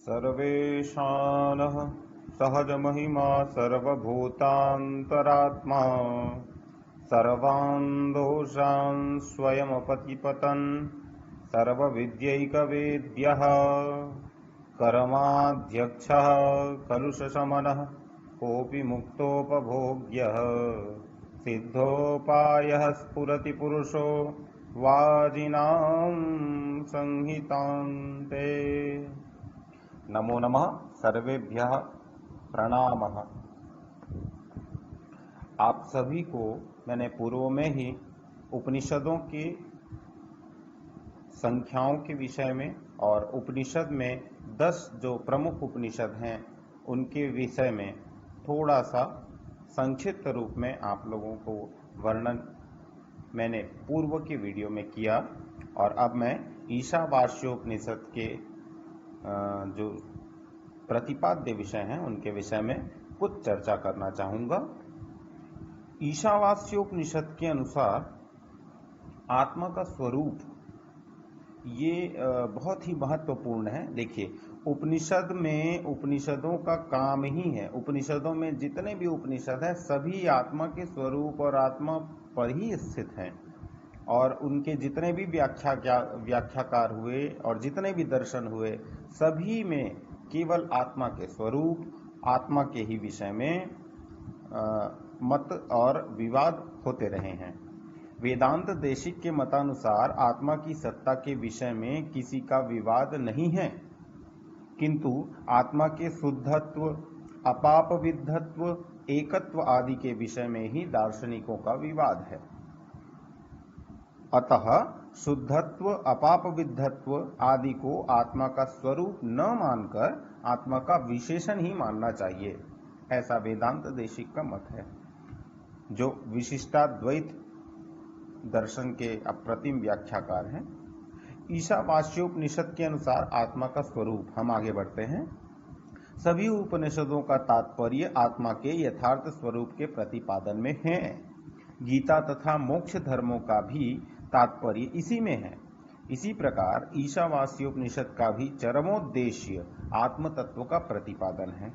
सर्वेशानः सहजमहिमा सर्वभूतान्तरात्मा सर्वान् दोषान् स्वयमपतिपतन् सर्वविद्यैकवेद्यः कर्माध्यक्षः कलुषशमनः कोऽपि मुक्तोपभोग्यः सिद्धोपायः स्फुरति पुरुषो वाजिनां संहितान्ते। नमो नमः सर्वेभ्यः प्रणामः। आप सभी को मैंने पूर्व में ही उपनिषदों की संख्याओं के विषय में और उपनिषद में 10 जो प्रमुख उपनिषद हैं उनके विषय में थोड़ा सा संक्षिप्त रूप में आप लोगों को वर्णन मैंने पूर्व के वीडियो में किया और अब मैं ईशावास्योपनिषद के जो प्रतिपाद्य विषय हैं उनके विषय में कुछ चर्चा करना चाहूंगा। ईशावास्योपनिषद के अनुसार आत्मा का स्वरूप ये बहुत ही महत्वपूर्ण है। देखिए, उपनिषद में उपनिषदों का काम ही है, उपनिषदों में जितने भी उपनिषद है सभी आत्मा के स्वरूप और आत्मा पर ही स्थित हैं और उनके जितने भी व्याख्याकार हुए और जितने भी दर्शन हुए सभी में केवल आत्मा के स्वरूप, आत्मा के ही विषय में मत और विवाद होते रहे हैं। वेदांत देशिक के मतानुसार आत्मा की सत्ता के विषय में किसी का विवाद नहीं है, किंतु आत्मा के शुद्धत्व, अपापविद्धत्व, एकत्व आदि के विषय में ही दार्शनिकों का विवाद है। अतः शुद्धत्व, अपापविद्धत्व आदि को आत्मा का स्वरूप न मानकर आत्मा का विशेषण ही मानना चाहिए, ऐसा वेदांत देशिक का मत है, जो विशिष्टाद्वैत दर्शन के अप्रतिम व्याख्याकार हैं। ईशावास्योपनिषद के अनुसार आत्मा का स्वरूप, हम आगे बढ़ते हैं। सभी उपनिषदों का तात्पर्य आत्मा के यथार्थ स्वरूप के प्रतिपादन में है। गीता तथा मोक्ष धर्मों का भी तात्पर्य इसी में है। इसी प्रकार ईशावास्योपनिषद का भी चरमोद्देश्य आत्म तत्व का प्रतिपादन है।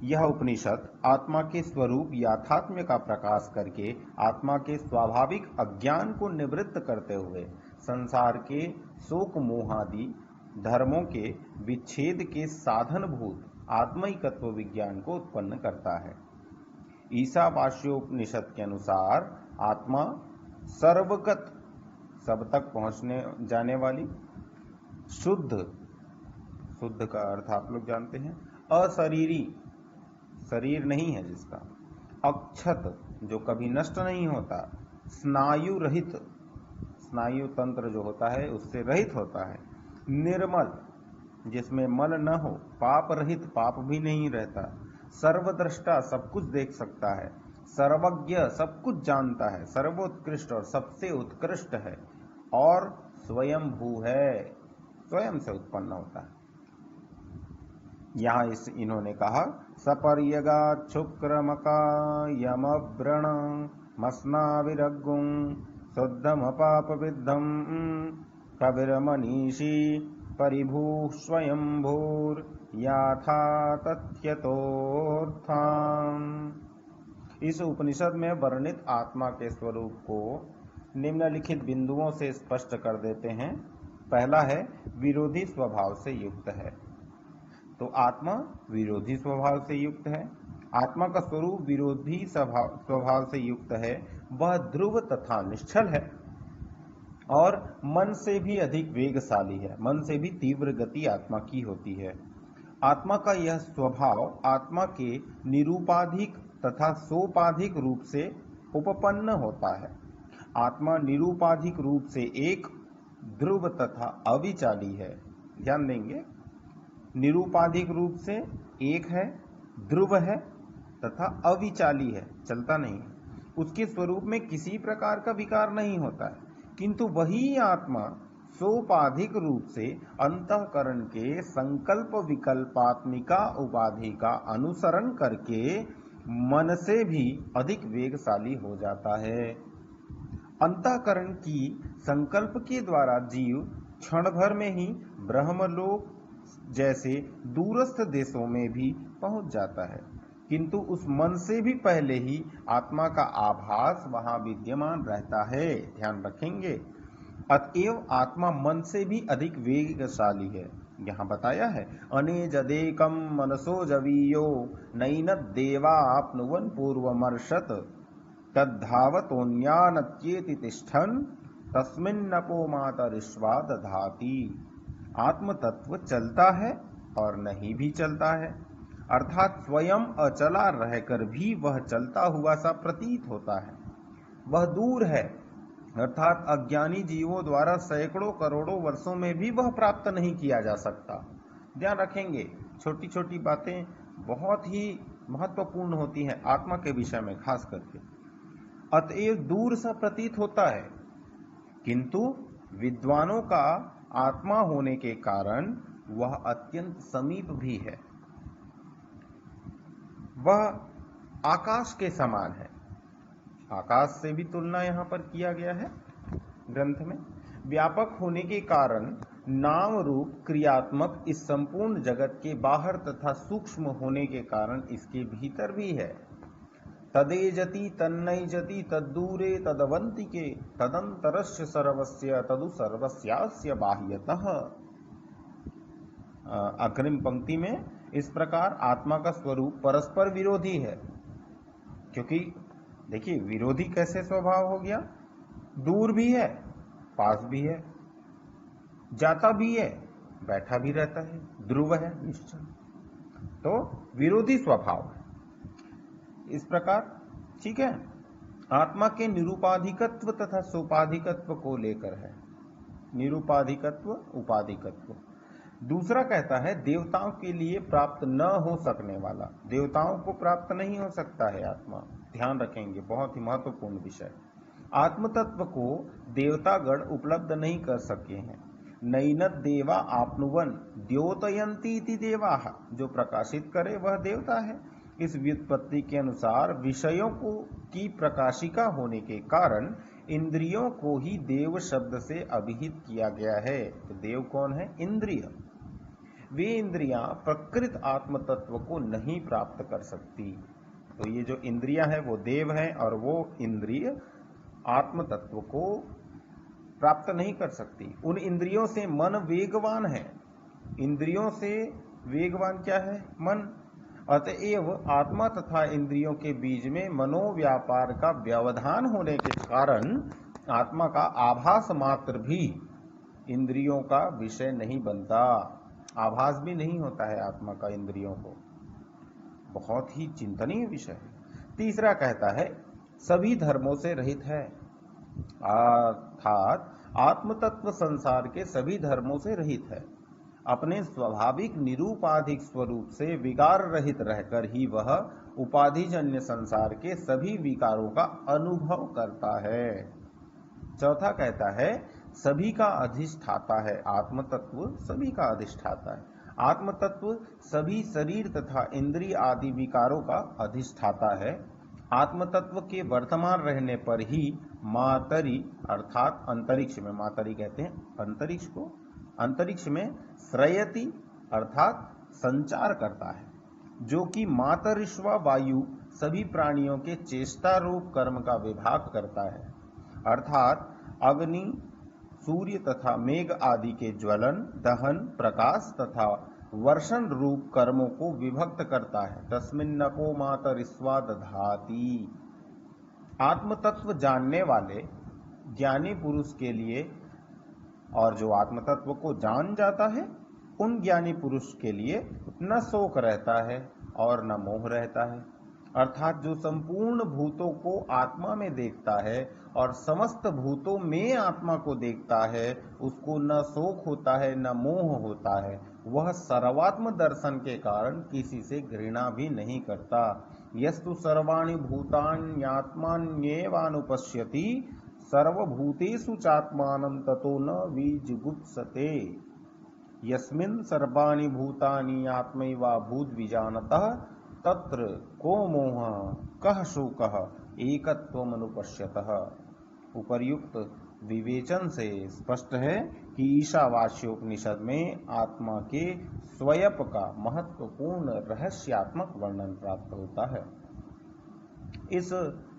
यह उपनिषद आत्मा के स्वरूप याथात्म्य का प्रकाश करके आत्मा के स्वाभाविक अज्ञान को निवृत्त करते हुए संसार के शोक मोहादि धर्मों के विच्छेद के साधनभूत आत्मैकत्व विज्ञान को उत्पन्न करता है। ईशावास्योपनिषद के अनुसार आत्मा सर्वगत, सब तक पहुंचने जाने वाली, शुद्ध, शुद्ध का अर्थ आप लोग जानते हैं, अशरीरी, शरीर नहीं है जिसका, अक्षत, जो कभी नष्ट नहीं होता, स्नायु रहित, स्नायु तंत्र जो होता है उससे रहित होता है, निर्मल, जिसमें मल न हो, पाप रहित, पाप भी नहीं रहता, सर्वद्रष्टा, सब कुछ देख सकता है, सर्वज्ञ, सब कुछ जानता है, सर्वोत्कृष्ट और सबसे उत्कृष्ट है, और स्वयं भू है, स्वयं से उत्पन्न होता है। यहाँ इन्होंने कहा सपर्यगा शुक्रमका यमव्रण मस्नाविरग्गुं शुद्धमपापविद्धं कविरमनीषी परिभू स्वयंभूर याथा तथ्यतोऽर्थाम्। इस उपनिषद में वर्णित आत्मा के स्वरूप को निम्नलिखित बिंदुओं से स्पष्ट कर देते हैं। पहला है विरोधी स्वभाव से युक्त है। तो आत्मा विरोधी स्वभाव से युक्त है। आत्मा का स्वरूप विरोधी स्वभाव से युक्त है। वह ध्रुव तथा निश्चल है और मन से भी अधिक वेगशाली है, मन से भी तीव्र गति आत्मा की होती है। आत्मा का यह स्वभाव आत्मा के निरूपाधिक तथा सोपाधिक रूप से उपपन्न होता है। आत्मा निरूपाधिक रूप से एक, ध्रुव तथा अविचाली है। ध्यान देंगे, निरूपाधिक रूप से एक है, ध्रुव है तथा अविचाली है, चलता नहीं है। उसके स्वरूप में किसी प्रकार का विकार नहीं होता है, किंतु वही आत्मा सोपाधिक रूप से अंतःकरण के संकल्प विकल्पात्मिका उपाधि का अनुसरण करके मन से भी अधिक वेगशाली हो जाता है। अंतःकरण की संकल्प के द्वारा जीव क्षण भर में ही ब्रह्मलोक जैसे दूरस्थ देशों में भी पहुंच जाता है, किंतु उस मन से भी पहले ही आत्मा का आभास वहां विद्यमान रहता है। ध्यान रखेंगे, अतएव आत्मा मन से भी अधिक वेगशाली है। यहाँ बताया है, अनेजदेकम मनसो जवीयो नैनद्देवाप्नुवन् पूर्वमर्षत तद्धावतोऽन्यानत्येति तिष्ठन् तस्मिन्नपो मातरिश्वा दधाति। आत्म तत्व चलता है और नहीं भी चलता है, अर्थात स्वयं अचला रहकर भी वह चलता हुआ सा प्रतीत होता है। वह दूर है, अर्थात अज्ञानी जीवों द्वारा सैकड़ों करोड़ों वर्षों में भी वह प्राप्त नहीं किया जा सकता। ध्यान रखेंगे, छोटी छोटी बातें बहुत ही महत्वपूर्ण होती हैं आत्मा के विषय में खास करके। अतएव दूर सा प्रतीत होता है, किंतु विद्वानों का आत्मा होने के कारण वह अत्यंत समीप भी है। वह आकाश के समान है। आकाश से भी तुलना यहाँ पर किया गया है ग्रंथ में। व्यापक होने के कारण नाम रूप क्रियात्मक इस संपूर्ण जगत के बाहर तथा सूक्ष्म होने के कारण इसके भीतर भी है। तदेजति तन्नैजति तद्दूरे तदवंतिके तदंतरस्य सर्वस्य तदु सर्वस्यास्य बाह्यतः। अग्रिम पंक्ति में इस प्रकार आत्मा का स्वरूप परस्पर विरोधी है, क्योंकि देखिए विरोधी कैसे स्वभाव हो गया, दूर भी है पास भी है, जाता भी है बैठा भी रहता है, ध्रुव है निश्चल, तो विरोधी स्वभाव है। इस प्रकार ठीक है, आत्मा के निरूपाधिकत्व तथा सोपाधिकत्व को लेकर है, निरूपाधिकत्व उपाधिकत्व। दूसरा कहता है देवताओं के लिए प्राप्त न हो सकने वाला, देवताओं को प्राप्त नहीं हो सकता है आत्मा। ध्यान रखेंगे, बहुत ही महत्वपूर्ण विषय। आत्म तत्व को देवतागण उपलब्ध नहीं कर सके हैं। नैनद देवा आपनुवन द्योतयंती इति देवाः, जो प्रकाशित करे वह देवता है। इस व्युत्पत्ति के अनुसार विषयों को की प्रकाशिका होने के कारण इंद्रियों को ही देव शब्द से अभिहित किया गया है। तो देव कौन है? इंद्रिय। वे इंद्रियां प्रकृत आत्म तत्व को नहीं प्राप्त कर सकती। तो ये जो इंद्रियां हैं वो देव हैं, और वो इंद्रिय आत्म तत्व को प्राप्त नहीं कर सकती। उन इंद्रियों से मन वेगवान है। इंद्रियों से वेगवान क्या है? मन। अतएव आत्मा तथा इंद्रियों के बीच में मनोव्यापार का व्यवधान होने के कारण आत्मा का आभास मात्र भी इंद्रियों का विषय नहीं बनता। आभास भी नहीं होता है आत्मा का इंद्रियों को। बहुत ही चिंतनीय विषय है। तीसरा कहता है सभी धर्मों से रहित है, अर्थात आत्म तत्व संसार के सभी धर्मों से रहित है। अपने स्वाभाविक निरूपाधिक स्वरूप से विकार रहित रहकर ही वह उपाधिजन्य संसार के सभी विकारों का अनुभव करता है। चौथा कहता है सभी का अधिष्ठाता है। आत्म तत्व सभी का अधिष्ठाता है। आत्म तत्व सभी शरीर तथा इंद्रिय आदि विकारों का अधिष्ठाता है। आत्म तत्व के वर्तमान रहने पर ही मातरी अर्थात अंतरिक्ष में, मातरी कहते हैं अंतरिक्ष को, अंतरिक्ष में श्रयति अर्थात संचार करता है, जो कि मातरिश्वा वायु सभी प्राणियों के चेष्टा रूप कर्म का विभाग करता है, अर्थात अग्नि, सूर्य तथा मेघ आदि के ज्वलन, दहन, प्रकाश तथा वर्षण रूप कर्मों को विभक्त करता है। तस्मिन्नपो मातरिश्वा दधाति। आत्म तत्व जानने वाले ज्ञानी पुरुष के लिए, और जो आत्म तत्व को जान जाता है उन ज्ञानी पुरुष के लिए न शोक रहता है और न मोह रहता है। अर्थात जो संपूर्ण भूतों को आत्मा में देखता है और समस्त भूतों में आत्मा को देखता है, उसको न शोक होता है न मोह होता है। वह सर्वात्म दर्शन के कारण किसी से घृणा भी नहीं करता। यस्तु सर्वाणि भूतान्यात्मान्येवानुपश्यति सर्वभूतेषु चात्मानं ततो न विजुगुप्सते। यस्मिन् सर्वाणि भूतानि आत्मैवाभूत विजानतः तत्र को मोहः कः शोकः एकत्वमनुपश्यतः। उपर्युक्त विवेचन से स्पष्ट है कि ईशावास्योपनिषद में आत्मा के स्वयं का महत्वपूर्ण रहस्यात्मक वर्णन प्राप्त होता है। इस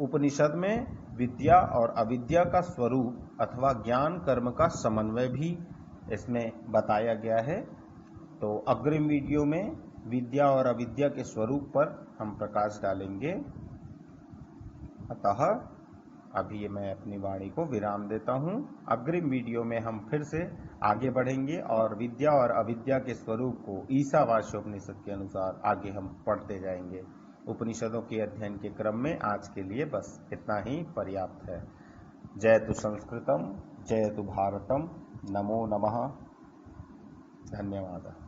उपनिषद में विद्या और अविद्या का स्वरूप अथवा ज्ञान कर्म का समन्वय भी इसमें बताया गया है। तो अग्रिम वीडियो में विद्या और अविद्या के स्वरूप पर हम प्रकाश डालेंगे। अतः अभी मैं अपनी वाणी को विराम देता हूं। अग्रिम वीडियो में हम फिर से आगे बढ़ेंगे और विद्या और अविद्या के स्वरूप को ईशावास्योपनिषद के अनुसार आगे हम पढ़ते जाएंगे। उपनिषदों के अध्ययन के क्रम में आज के लिए बस इतना ही पर्याप्त है। जयतु संस्कृतम, जयतु भारतम, नमो नमः, धन्यवाद।